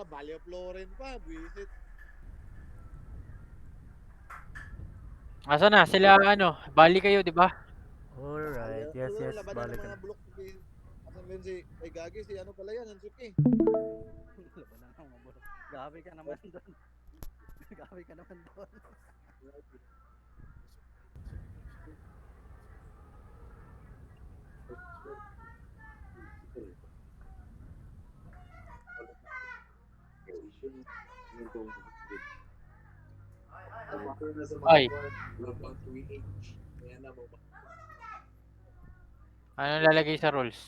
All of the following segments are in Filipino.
Valley of Lauren pa, visit. Asa na? Sila ano? Bali kayo, di ba? Alright, yes, yes, Labanan ng balik ka mga na. bulok. Asan ba yun si, ay gagi, si ano pala yan, ang suki. Labanan ng mga bulok. Gabi ka naman doon. Gabi ka naman doon. Ay, ano lalagay sa rules?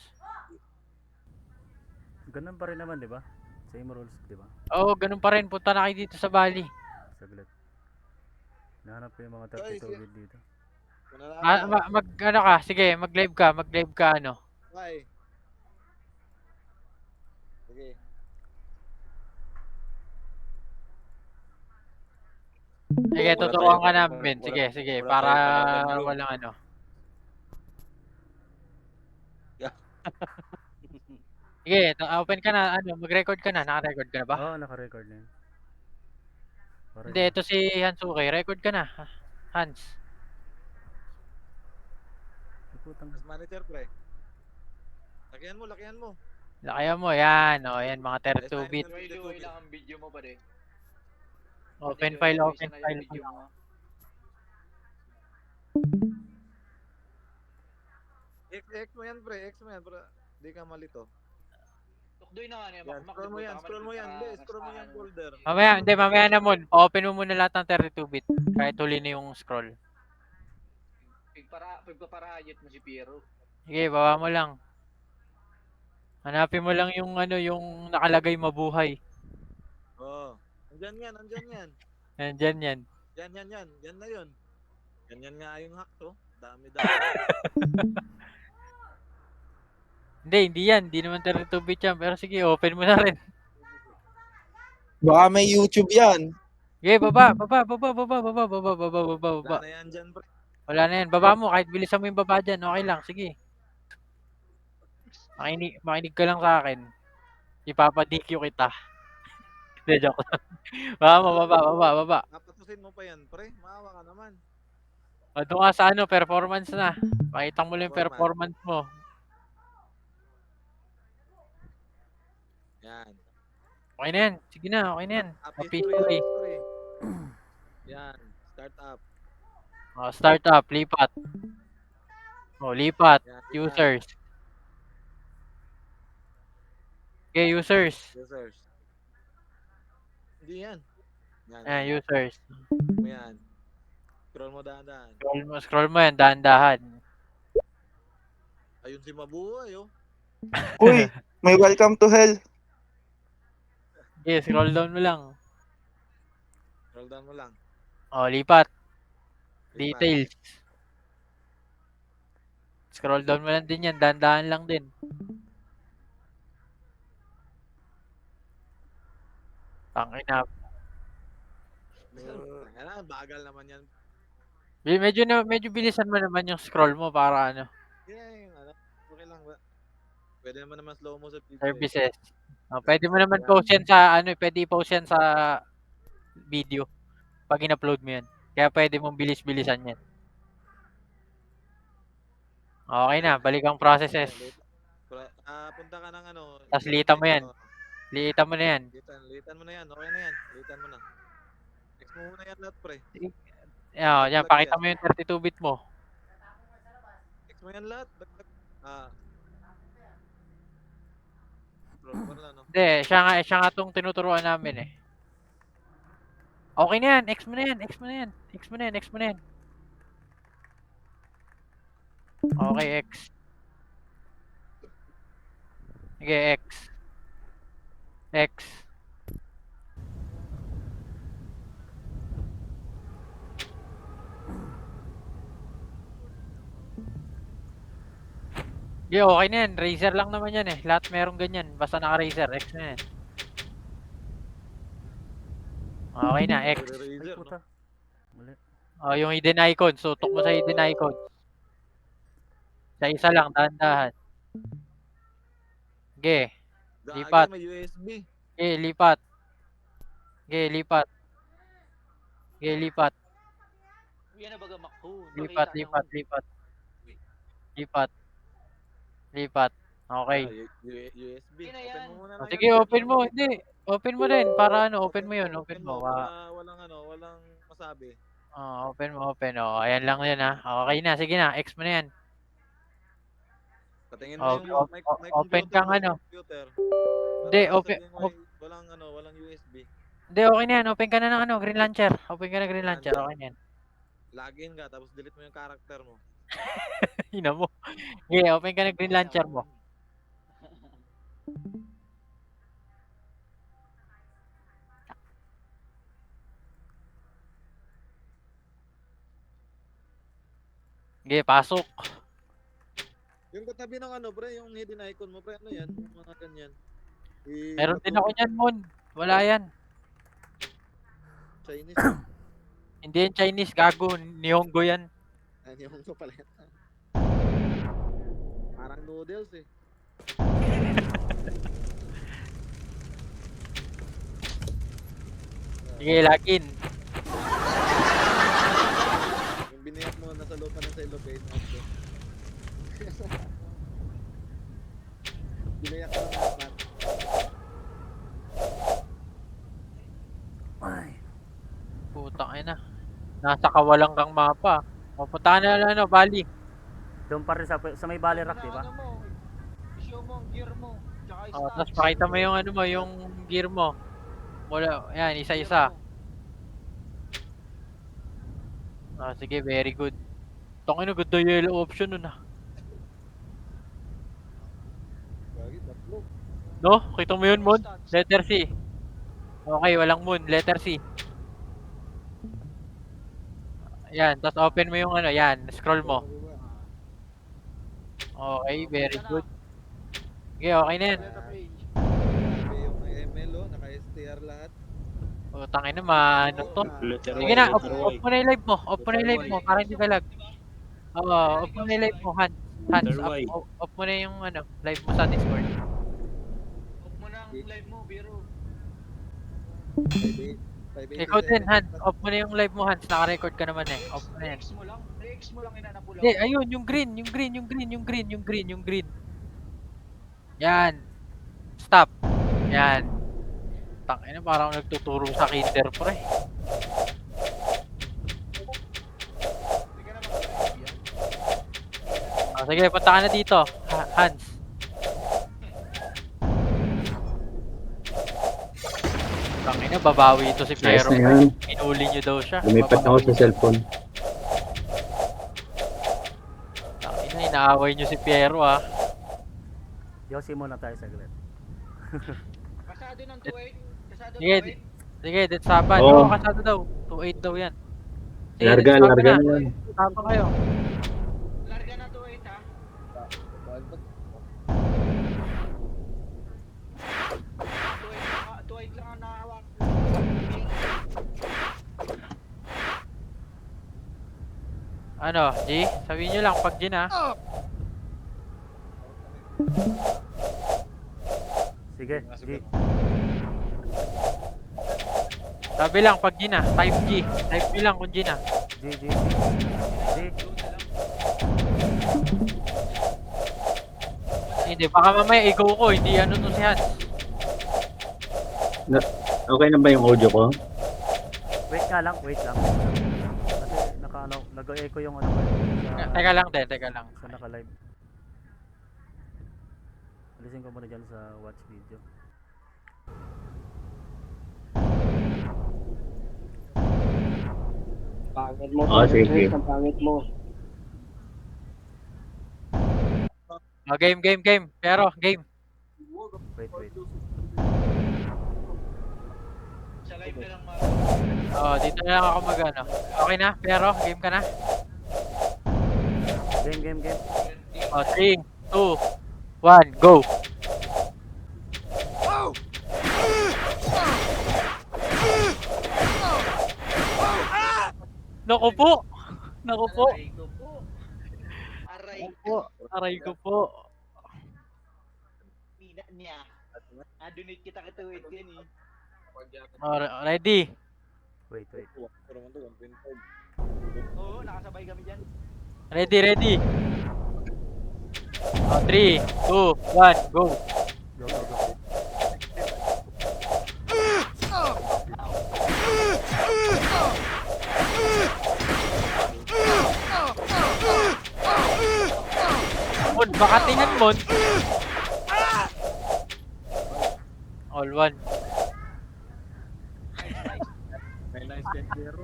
Ganun pa rin naman, di ba? Same rules, di ba? Oo, ganun pa rin. Punta na kayo dito sa Bali. Saglit. Nahanap ko yung mga Guys, 32 bit dito. manalakaw. Ano ka? Sige, mag-live ka, ano. Bye. Sige. Sige, Wala tuturuan tayo. ka namin. Sige, sige, Wala para tayo command room. walang ano. Sige, open ka na, ano, mag-record ka na. Naka-record ka na ba? Oo, naka-record na yun. Hindi, ito si Hansuke. Record ka na, Hans. Putang. As manager, pre. Lakihan mo, lakihan mo. Lakayan mo, yan. O, yan, mga Ayos 32 tayo bit. ng 32 bit. lang ang video mo pa rin. Open file pa lang. X mo yan, pre. X mo yan, pre. Di ka malito. Tukdoy na nga niya. Yan, scroll mo yan, scroll mo yan. Hindi, scroll mo yung folder. Mamaya na mo. Open mo muna lahat ng 32 bit. Kahit huli na yung scroll. Pagpaparayot mo si Piero. Sige, baba mo lang. Hanapin mo lang yung ano, yung nakalagay mabuhay. Oo. Andyan yan, andyan yan. Nandyan yan. Yan, yan, yan. Yan na yun. Ganyan nga yung hack to. Dami. Hindi yan. Hindi naman 32 bit yan. Pero sige, open mo na rin. Baka may YouTube yan. Sige, baba. Wala na yan dyan, pre. Wala na yan. Baba mo. Kahit bilisan mo yung baba dyan. Okay lang. Sige. Makinig ka lang sa akin. Ipapa-DQ kita. Hindi, joke lang. Baba. Napatusin mo pa yan, pre. Maawa ka naman. O, doon ka sa ano, performance na. Pakita mo lang yung performance mo. Yan. Okay na yan. Sige na, okay na yan. Up Officially. history. Yan. Start up. O, start up. Lipat. O, lipat. Yan. Users. Okay, users. Users. Hindi yan. Yan. Ayan, users. Yan. Scroll mo dahan-dahan. Scroll mo yan, dahan-dahan. Ayun si Mabuhay, oh. Uy, may welcome to hell. Okay, scroll down mo lang. Scroll down mo lang. O, lipat. Lipat. Details. Scroll down mo lang din yan, dahan-dahan lang din. Tangina. Bagal naman yan. Medyo bilisan mo naman yung scroll mo para ano, Yeah, yung ano. Okay lang ba? Pwede naman slow mo sa video. services. Pwede mo naman post yan sa ano, pwede i-post yan sa video pag in-upload mo yan. Kaya pwede mong bilis-bilisan yan. Okay na, balik ang processes. Punta ka ng ano. Tapos litan mo yan. Litan mo na yan. Litan mo na yan. Okay na yan. Litan mo na. Next mo muna yan lahat, pre. Yan, pakita mo yung 32 bit mo. Next mo yan lahat. Hindi, siya nga tong tinuturuan namin eh. Okay na yan, X mo na yan. Okay, X. Sige, X. Sige, okay na yan. Razer lang naman yan eh. Lahat merong ganyan. Basta naka-Razer, X na yan. Okay na, X. Ay, puta. Mali. Yung hidden icon. Sutok mo sa hidden icon. Sa isa lang, dahan-dahan. Sige. Lipat. May USB. Sige, lipat. Sige, lipat. Sige, lipat. Yan na baga makho. Lipat, lipat, lipat. Lipat. Lipat. Okay. USB. Yun na Open yan. mo muna O, lang sige, yan. open mo. Hindi. Open mo din. Para ano, open mo yun. Open mo. Para walang masabi. Open mo, open. Ayan lang yun ha. Okay na, sige na. X mo na yan. Patingin mo yung mic Open computer. kang ano. Computer. Hindi, Para open. sabihin mo, walang USB. Hindi, okay na yan. Open ka na ng ano, Green Launcher. Open ka na Green Launcher. Okay na yan. Login ka, tapos delete mo yung character mo. Hina mo. Okay, open ka na Green Launcher mo. Okay, pasok. Yung katabi ng ano, pre, yung hidden icon mo, pre, ano yan? Yung mga ganyan. Meron din ako niyan, Mon. Wala yan. Chinese. Hindi yan Chinese, gago. Nihongo yan. Ano yung ko pala yan? Parang noodles eh. Sige, login. Yung biniyak mo nasa loob pa ng cellophane. Okay. Biniyak mo ng hotman. Ay. Putang ina. Nasa kawalang kang mapa. Pupuntahan na ano, Bali. Doon pa rin sa may Valley Rock, di ba? Ano mo, i-show mo ang gear mo. Tsaka Tapos pakita mo yung ano mo, yung gear mo. Wala, yan, isa-isa. Sige, very good. Tangina, good the yellow option nun ah. Bakit? Tatlo. No? Kita mo yun, Mon? Letter C. Okay, walang moon. Letter C. Yan, tapos open mo yung ano, yan. Scroll mo. Okay, very good. Okay, okay na yan. Grabe yung ML oh, naka-STR lahat. Tangina, ano to? Sige na, off mo na yung live mo. Off mo na yung live mo, para hindi ka lag. Off mo na yung live mo, Hans. Hans, off mo na yung ano, live mo sa Discord. Huwag mo na ang live mo, biro. 587. Ikaw din, Hans. Off mo na yung live mo, Hans. Naka-record ka naman eh. Off mo na yan. Rex mo lang inanapula. Hindi, ayun, yung green. Yan. Stop. Yan. Tangina, parang nagtuturo sa kinder, pre. Hindi ka na mag-live yan. Sige, punta ka na dito, Hans. Tangina, babawi ito si Ayos Piero. na yan. Inuli nyo daw siya. Lumipat ako sa cellphone. Tangina, inaaway nyo si Piero ah. Yosi muna tayo saglit. Kasado ng 2-8. Kasado ng Sige, 2-8. sige, that's saban. Oo. Oo, kasado daw. 2-8 daw yan. Sige, Larga that's saban na na. yan. Saban kayo. Larga na 2-8 ha. 2-8 lang ang nahawak. Ano, G? Sabihin nyo lang pag G na. Sige, G. Sabi lang pag G na. Type G. Type nyo lang kung G na. G. Hindi, baka mamaya i-go ko. Hindi ano to si Hans. Okay na ba yung audio ko? Wait lang. Kasi nag-echo yung ano ko. Teka lang din, teka lang. Sa naka-live. Alisin ko muna dyan sa watch video. Pangit mo. Sige. Ang pangit mo. Game. Pero, game. Wait. Sa live na lang Dito na lang ako mag-ano. Okay na? Pero, game ka na? Game. 3, 2, 1, go! Naku po! Aray ko po. Pina niya. Donate kita ka 2-8 yan eh. Ready? Wait. Oo, nakasabay kami dyan. Ready? 3, 2, 1, go! Go. Mon, baka tingnan Mon. All one. May nice pen zero.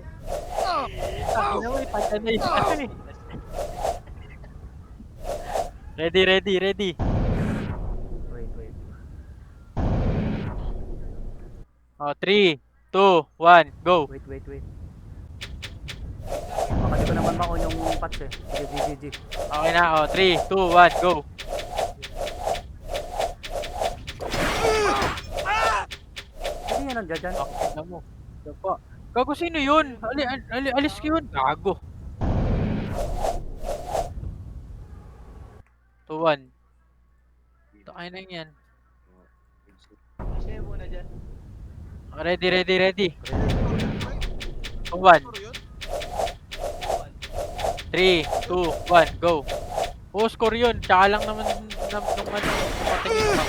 Ano mo, ipatanay siya eh. Ready. Wait. 3, 2, 1, go! Wait. Baka di ko naman ma-on yung patch eh. Sige, GG. Okay na, 3, 2, 1, go! Hindi yan nandiyan dyan. Tignan mo. Gago, sino yun? Alis ko yun. Gago. 2, 1. Takay na yan. Share muna dyan. Ready. 2, 1. Score yun? 3, 2, 1, go! Score yun. Tsaka lang naman nung tumatingin. Patay na.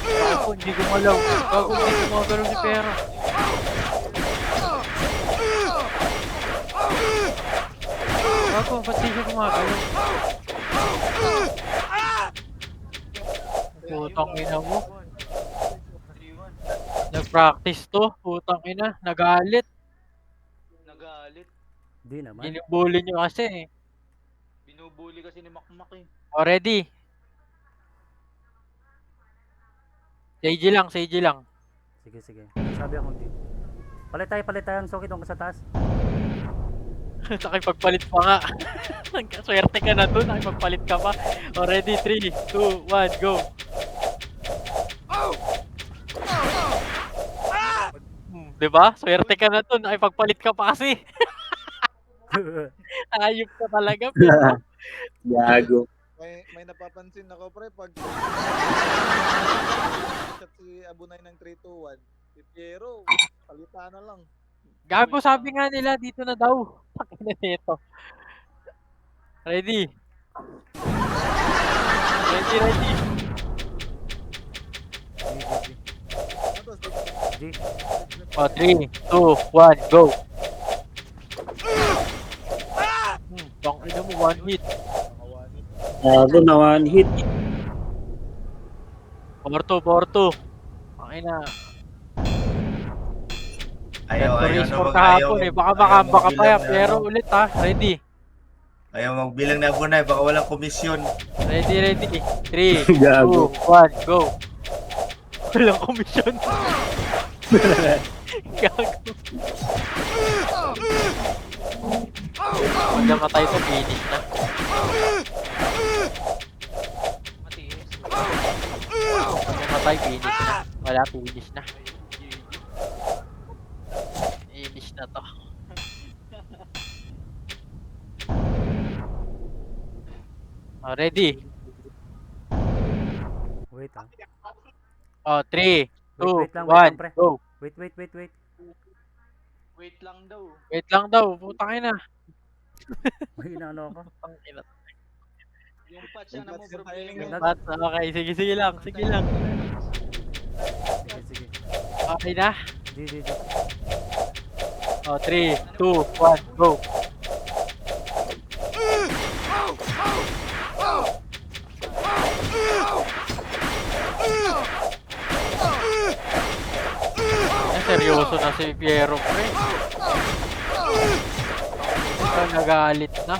Gago, hindi gumalaw. Gago, hindi gumagalaw si Pero. Gago, ba't di siya gumagalaw? Putang ina mo. Nag-practice to. Putang ina. Nagalit. Di naman. Binubuli nyo kasi eh. Binubuli kasi ni Makmak eh. Ready? Sage lang. Sige. Sabi ako di. Palit tayo ang Soki doon sa taas. Nakipagpalit pa nga. Swerte ka na dun. Nakipagpalit ka pa. Ready? 3, 2, 1, go! Diba? Swerte ka na dun. Nakipagpalit ka pa kasi. Ayop ka talaga. Pero Gago. May napapansin ako pre pag shot si Abunay ng 3-2-1. Si Piero, palita na lang. gago, sabi nga nila dito na daw. Pakina nito. Ready? G. 3, 2, 1, go! Tangina mo, one hit. Nakawanit. Gago na one hit. Porto. Pakina. Ayaw Score kahapon eh. Baka makamba ka pa yan. Pero ulit ha. Ready? Ayaw magbilang na Abunay, baka walang komisyon. Ready. 3, 2, Gago. 1, go! Walang komisyon. Gago. Pag namatay to, finish na. Matiis. Pag namatay, finish na. Wala, finish na. Finish na to. Ready? Wait ah. 3, 2, Wait lang, wait lang, 1, pre. go! Wait. Wait lang daw. Wait lang daw, putang ina. May inaano ako. Putang ina. Yung patch na mo Yung patch yung problema. timing But, okay, sige lang. Sige. Okay na? G. 3, 2, 1, go! Seryoso na si Piero, pre. Ito, nagalit na.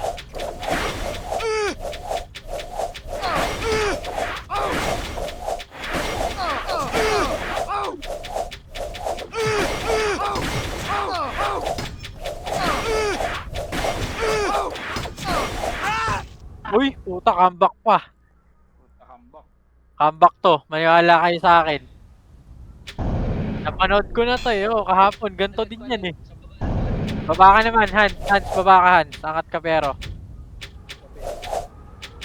Uy, puta, comeback pa. Takambak. Comeback to, maniwala kayo sa akin. Napanood ko na to eh, kahapon, ganito din yan eh. Baba ka naman, Hans, baba ka Hans, angat ka pero.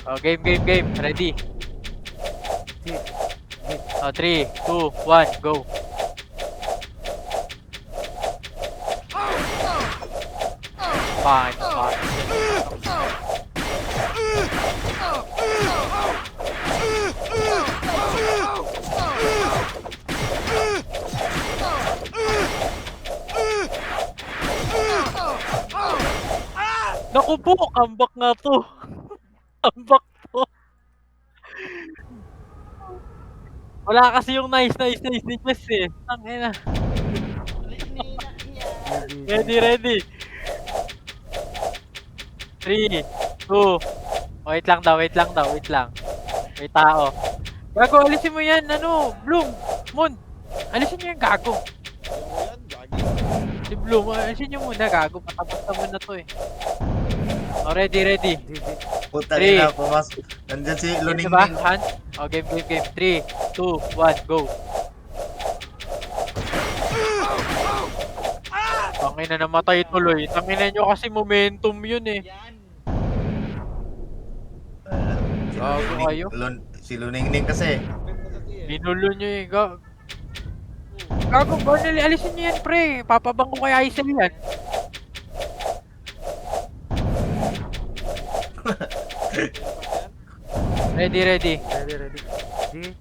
Oh, game. Ready? Sige. Oh, 3, 2, 1, go. Fine. Naku po, comeback nga to. Comeback to. Wala kasi yung nice ni Jess eh. Tangina. Ready. 3, 2. Wait lang daw. May tao. Gago, alisin mo yan, Bloom, Moon. Alisin mo yan, gago. Ayaw yan, gagi. Si Bloom, alisin nyo muna, gago. Patapos naman na to eh. Oh, ready. GG. Puta Three. na, pumasok. Nandyan si Game ba? Luningning. Han? Oh, game. 3, 2, 1, go. Tangina, namatay tuloy. Tangina nyo kasi momentum yun eh. Si Gago Luningning- kayo. Si Luningning kasi. Kapit na sa tiyan. Binulo nyo eh. Gago, Cornel, alisin nyo yan, pre. Papabang ko kay Aisel yan. Ready. Ready. Sige.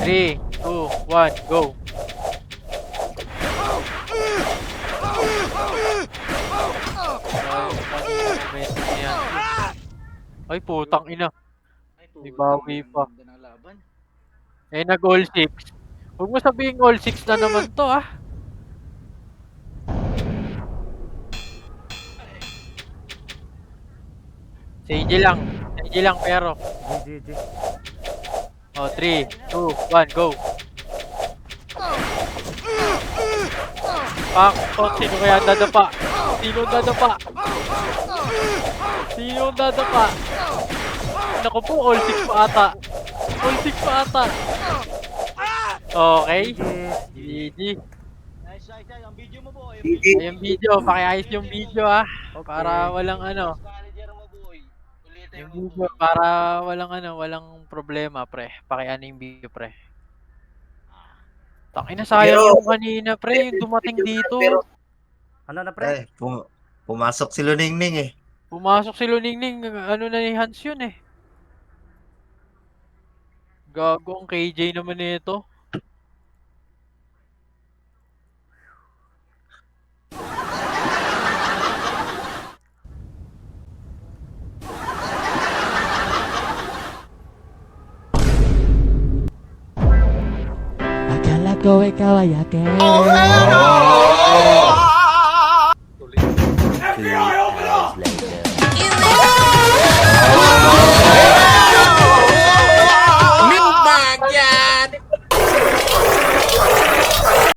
3, 2, 1, go. Ay, putang ina. May bawi pa. Eh, nag-all 6. Huwag mo sabihin all 6 na naman to, ah. CG lang pero. GG. Oh, 3, 2, 1, go. Pak, sino kaya dadapa? Sino dadapa? Naku po, all 6 pa ata. Okay. GG. Nice. Ang video mo boy. Ay, yung video, pakiayos yung video ah. Okay. Para walang Manager mo boy. Ulitin yung video, para walang problema pre. Pakiano yung video pre. Tangina, sayang Pero- yung kanina pre, yung dumating dito. Ano na pre? Pumasok si Luningning eh. Pumasok si Luningning, ano na ni Hans yun eh. Gago ang KJ naman nito. Akala ko ikaw ay akin.